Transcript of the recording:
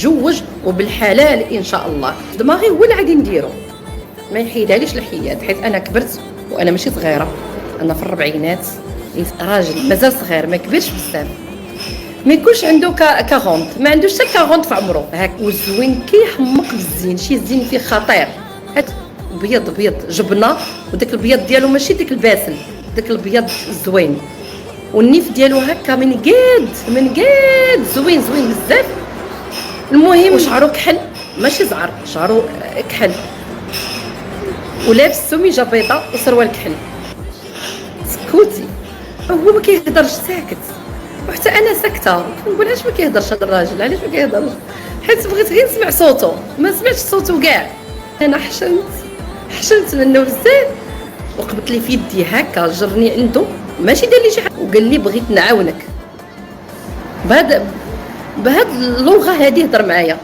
نتزوج وبالحلال ان شاء الله. دماغي هو اللي غادي نديرو، ما يحيدهاليش الحياد، حيت انا كبرت وانا ماشي صغيره، انا في الربعينات، راجل مازال صغير ما كبرش بزاف، ما يكونش عنده 40، ما عندوش حتى 40 في عمره هاك، والزوين كيحمق بالزين، شي زين فيه خطير، هاد بيض بيض جبنه، وداك البيض ديالو ماشي داك الباسل، داك البيض الزوين، والنيف ديالو هكا من قاد زوين بزاف. المهم وشعرو كحل، ماشي زعر، شعرو كحل، ولابس سميجه بيضاء وسروال كحل. سكوتي، هو ما كيهضرش، ساكت، وحتى انا ساكته، كنقول علاش ما كيهضرش هذا الراجل، علاش ما كيهضرش، حيت بغيت غير نسمع صوتو، ما سمعتش صوتو كاع. انا حشمت منه بزاف، وقبط لي في يدي هكا، جرني عنده، ماشي دار لي شي حاجه، وقال لي بغيت نعاونك بهاد اللغه هذه، هضر معايا.